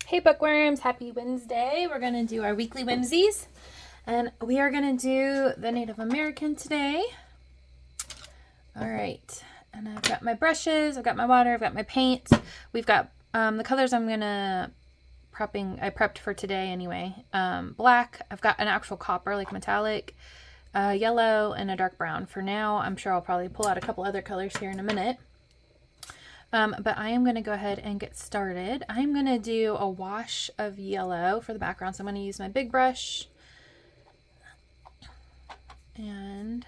Hey Bookworms, happy Wednesday. We're going to do our weekly whimsies. And we are going to do the Native American today. All right. And I've got my brushes, I've got my water, I've got my paint. We've got the colors I prepped for today anyway. Black, I've got an actual copper, like metallic, yellow, and a dark brown. For now, I'm sure I'll probably pull out a couple other colors here in a minute. But I am going to go ahead and get started. I'm going to do a wash of yellow for the background. So I'm going to use my big brush. And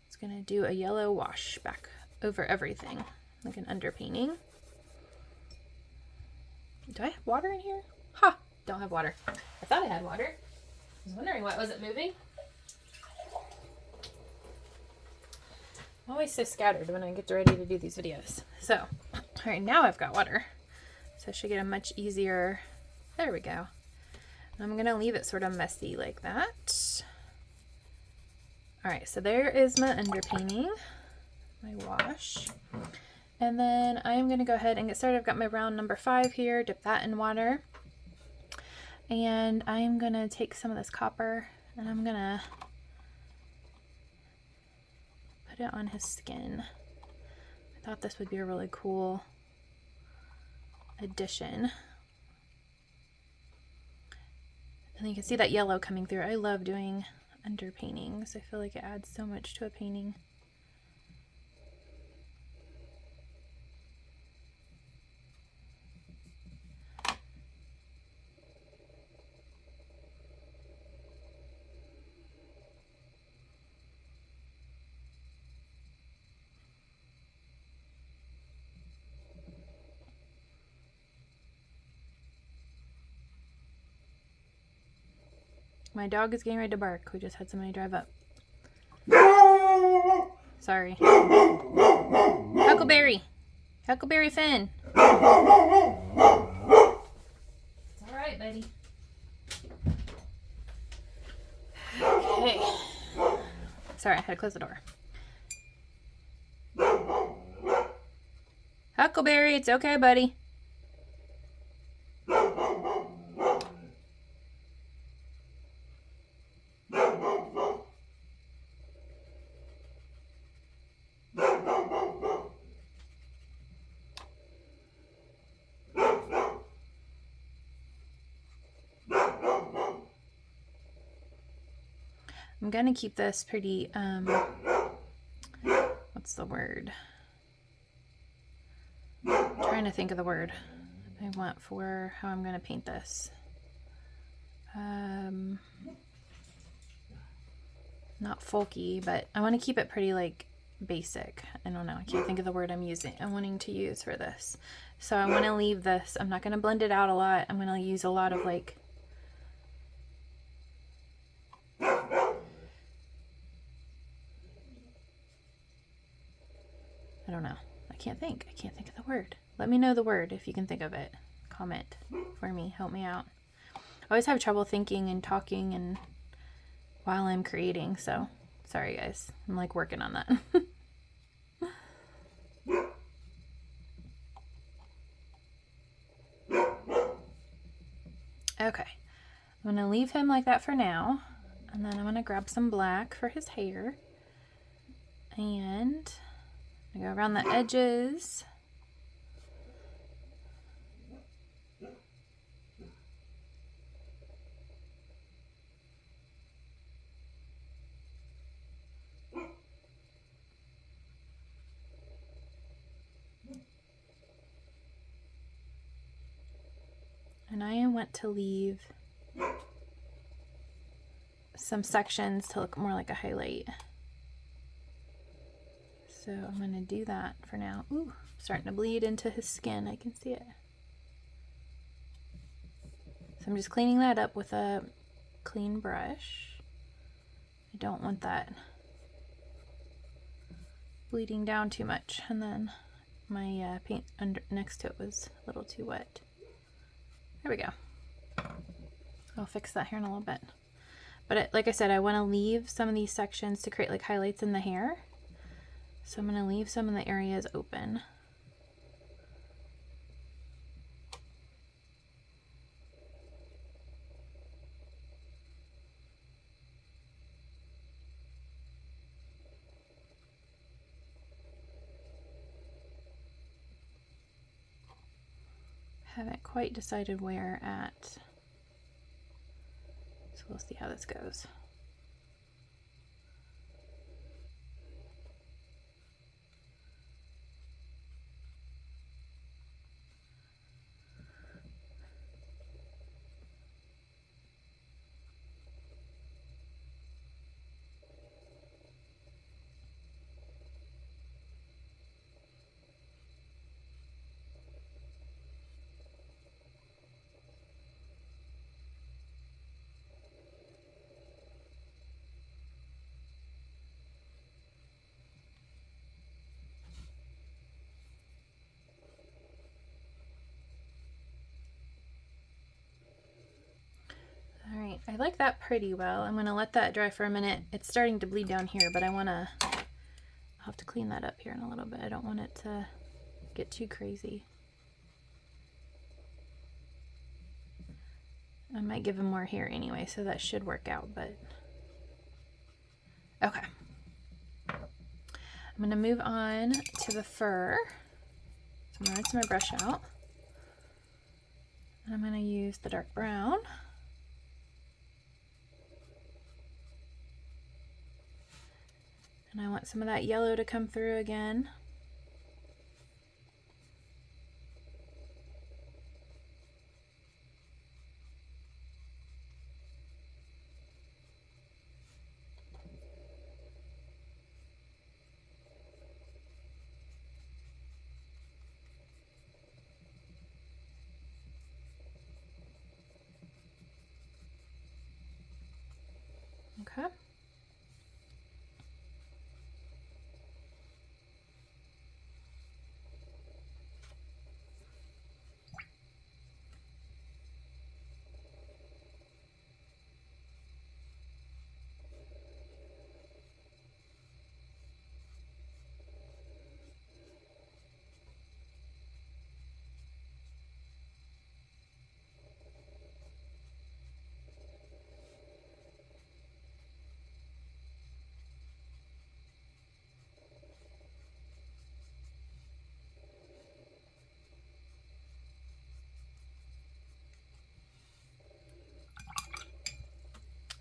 it's going to do a yellow wash back over everything, like an underpainting. Do I have water in here? Ha! Don't have water. I thought I had water. I was wondering why it wasn't moving. I'm always so scattered when I get ready to do these videos. So, all right, now I've got water. So I should get a much easier, there we go. I'm gonna leave it sort of messy like that. All right, so there is my underpainting, my wash. And then I'm gonna go ahead and get started. I've got my round number 5 here, dip that in water. And I'm gonna take some of this copper and I'm gonna it on his skin. I thought this would be a really cool addition. And you can see that yellow coming through. I love doing underpaintings. I feel like it adds so much to a painting. My dog is getting ready to bark. We just had somebody drive up. Sorry. Huckleberry. Huckleberry Finn. It's all right, buddy. Okay. Sorry, I had to close the door. Huckleberry, it's okay, buddy. I'm gonna keep this pretty, what's the word? I'm trying to think of the word I want for how I'm gonna paint this. Not folky, but I want to keep it pretty like basic. I don't know, I can't think of the word I'm wanting to use for this. So I want to leave this, I'm not going to blend it out a lot. I'm going to use a lot of like I don't know. I can't think of the word. Let me know the word if you can think of it. Comment for me. Help me out. I always have trouble thinking and talking and while I'm creating, so sorry guys. I'm like working on that. Okay. I'm going to leave him like that for now. And then I'm going to grab some black for his hair. And I go around the edges. And I want to leave some sections to look more like a highlight. So I'm going to do that for now. Ooh, starting to bleed into his skin. I can see it. So I'm just cleaning that up with a clean brush. I don't want that bleeding down too much. And then my paint next to it was a little too wet. There we go. I'll fix that here in a little bit. But like I said, I want to leave some of these sections to create like highlights in the hair. So I'm going to leave some of the areas open. haven't quite decided where at. So we'll see how this goes. All right, I like that pretty well. I'm gonna let that dry for a minute. It's starting to bleed down here, but I'll have to clean that up here in a little bit. I don't want it to get too crazy. I might give him more hair anyway, so that should work out, but okay. I'm gonna move on to the fur. So I'm gonna rinse my brush out. And I'm gonna use the dark brown. And I want some of that yellow to come through again. Okay.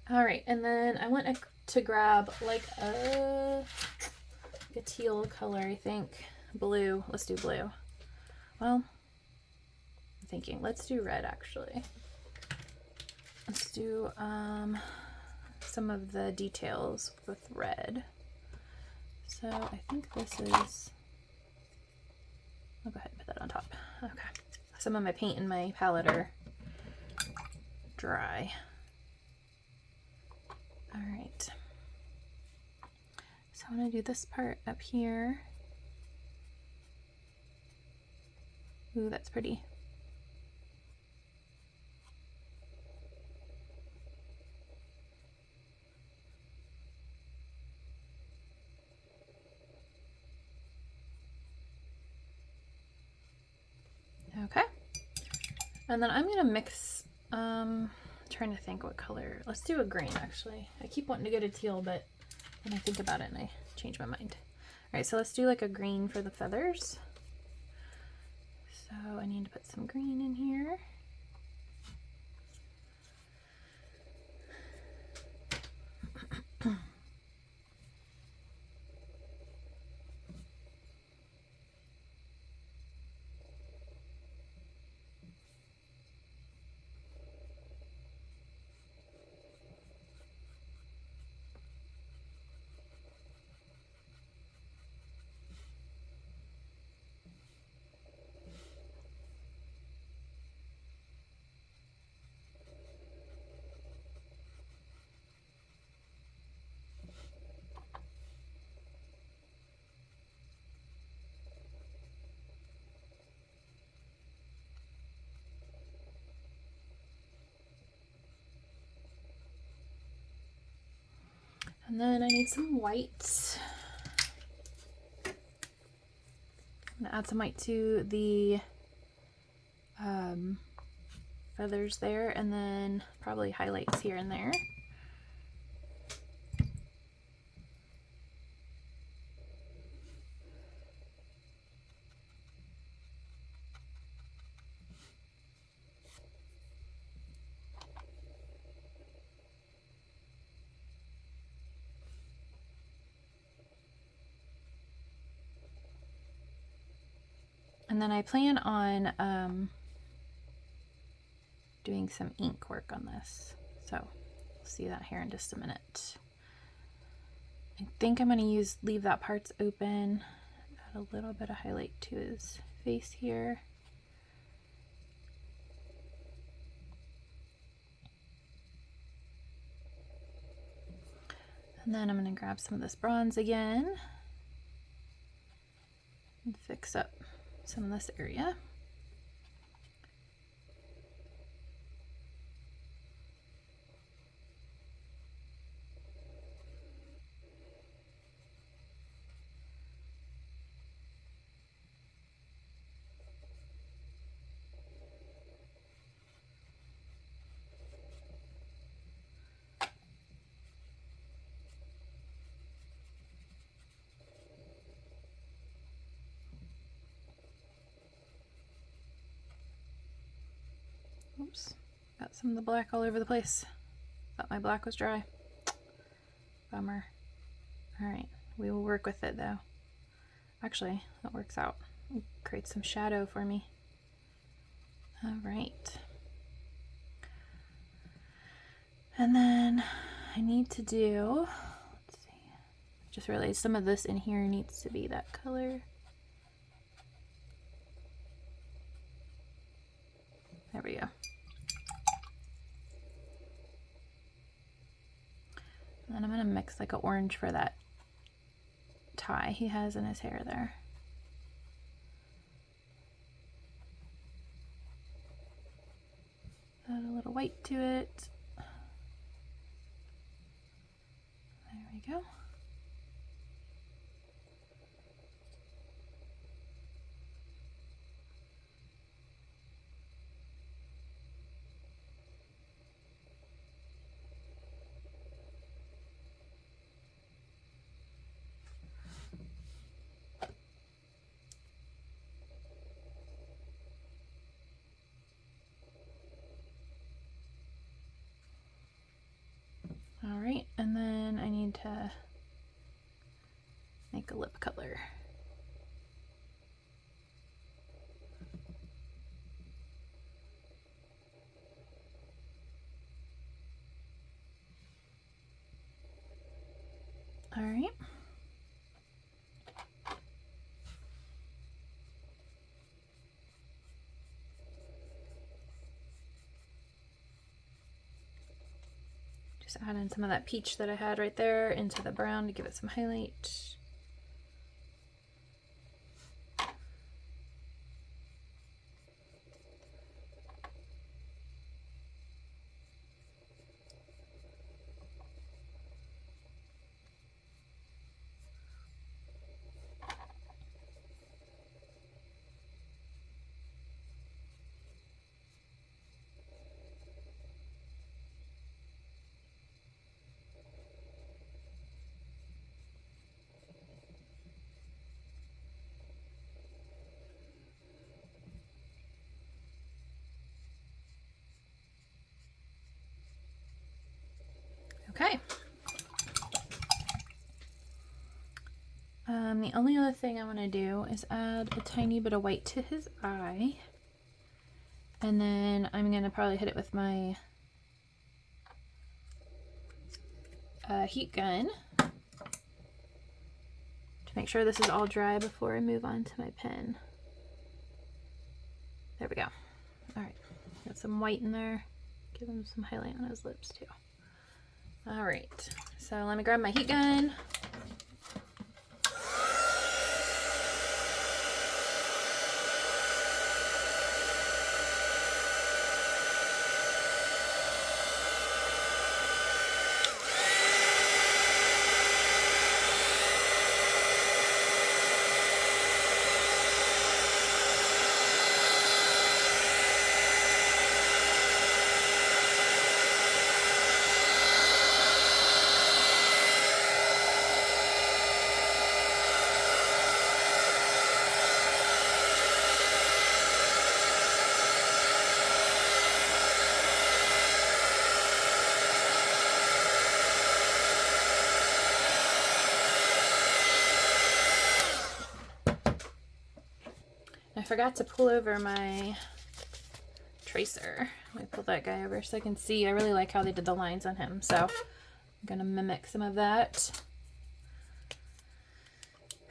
All right, and then I want to grab like a teal color, I think. Blue. Let's do blue. Well, I'm thinking let's do red actually. Let's do some of the details with red. So I think this is, I'll go ahead and put that on top. Okay. Some of my paint and my palette are dry. All right. So I'm going to do this part up here. Ooh, that's pretty. Okay. And then I'm going to mix, trying to think what color. Let's do a green actually. I keep wanting to go to teal, but then I think about it and I change my mind. All right, so let's do like a green for the feathers. So I need to put some green in here. And then I need some white. I'm gonna add some white to the feathers there, and then probably highlights here and there. And then I plan on doing some ink work on this. So we'll see that here in just a minute. I think I'm going to leave that parts open, add a little bit of highlight to his face here. And then I'm going to grab some of this bronze again and fix up some of this area. Oops, got some of the black all over the place. Thought my black was dry. Bummer. Alright, we will work with it though. Actually, that works out. It creates some shadow for me. Alright. And then I need to do, let's see, just realized some of this in here needs to be that color. There we go. And then I'm going to mix like an orange for that tie he has in his hair there. Add a little white to it. There we go. All right, and then I need to make a lip color. All right. Just add in some of that peach that I had right there into the brown to give it some highlight. Okay. The only other thing I want to do is add a tiny bit of white to his eye. And then I'm going to probably hit it with my heat gun to make sure this is all dry before I move on to my pen. There we go. All right, got some white in there. Give him some highlight on his lips too. All right, so let me grab my heat gun. forgot to pull over my tracer. Let me pull that guy over so I can see. I really like how they did the lines on him, so I'm gonna mimic some of that.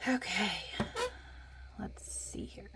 Okay, let's see here.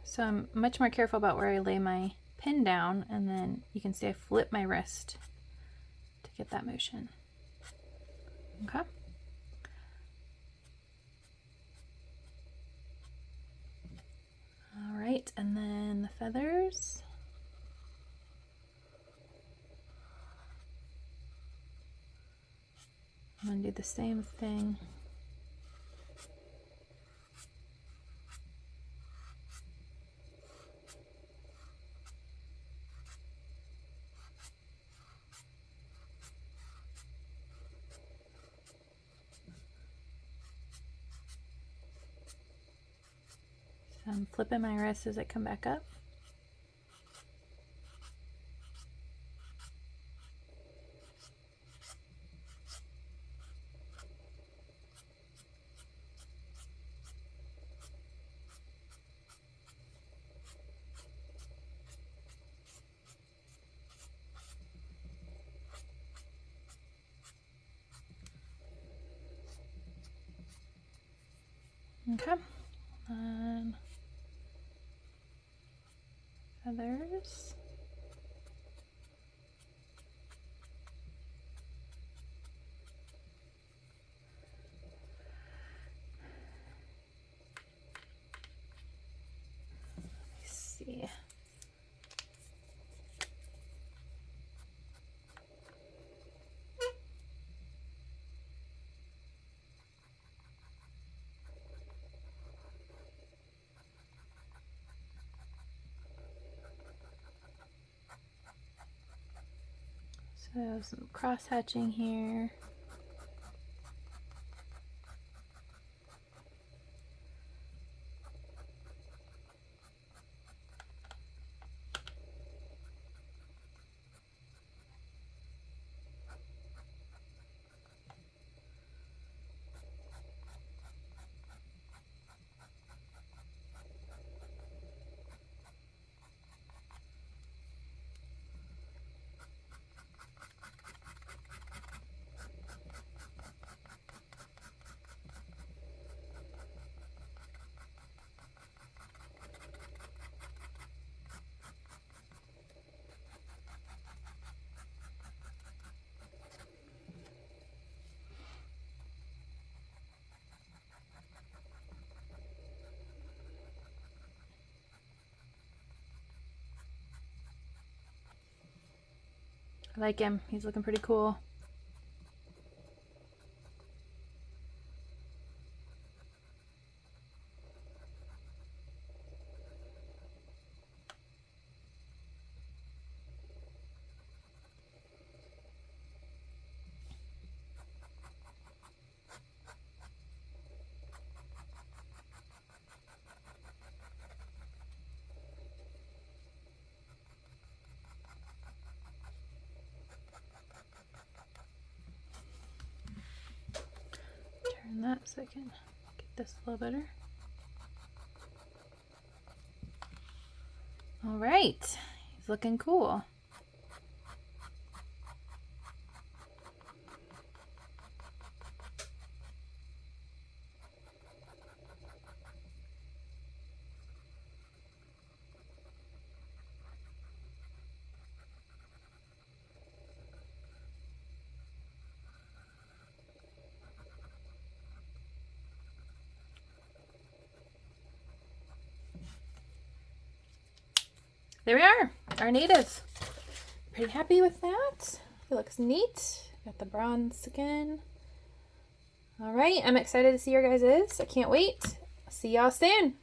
So I'm much more careful about where I lay my pin down, and then you can see I flip my wrist to get that motion. Okay. All right, and then the feathers. I'm gonna do the same thing. So I'm flipping my wrist as I come back up. Okay. Feathers. Let's see. So some cross hatching here. I like him. He's looking pretty cool. Turn that so I can get this a little better. All right, he's looking cool. There we are, our native. Pretty happy with that. It looks neat. Got the bronze skin. All right, I'm excited to see your guys'. I can't wait. See y'all soon.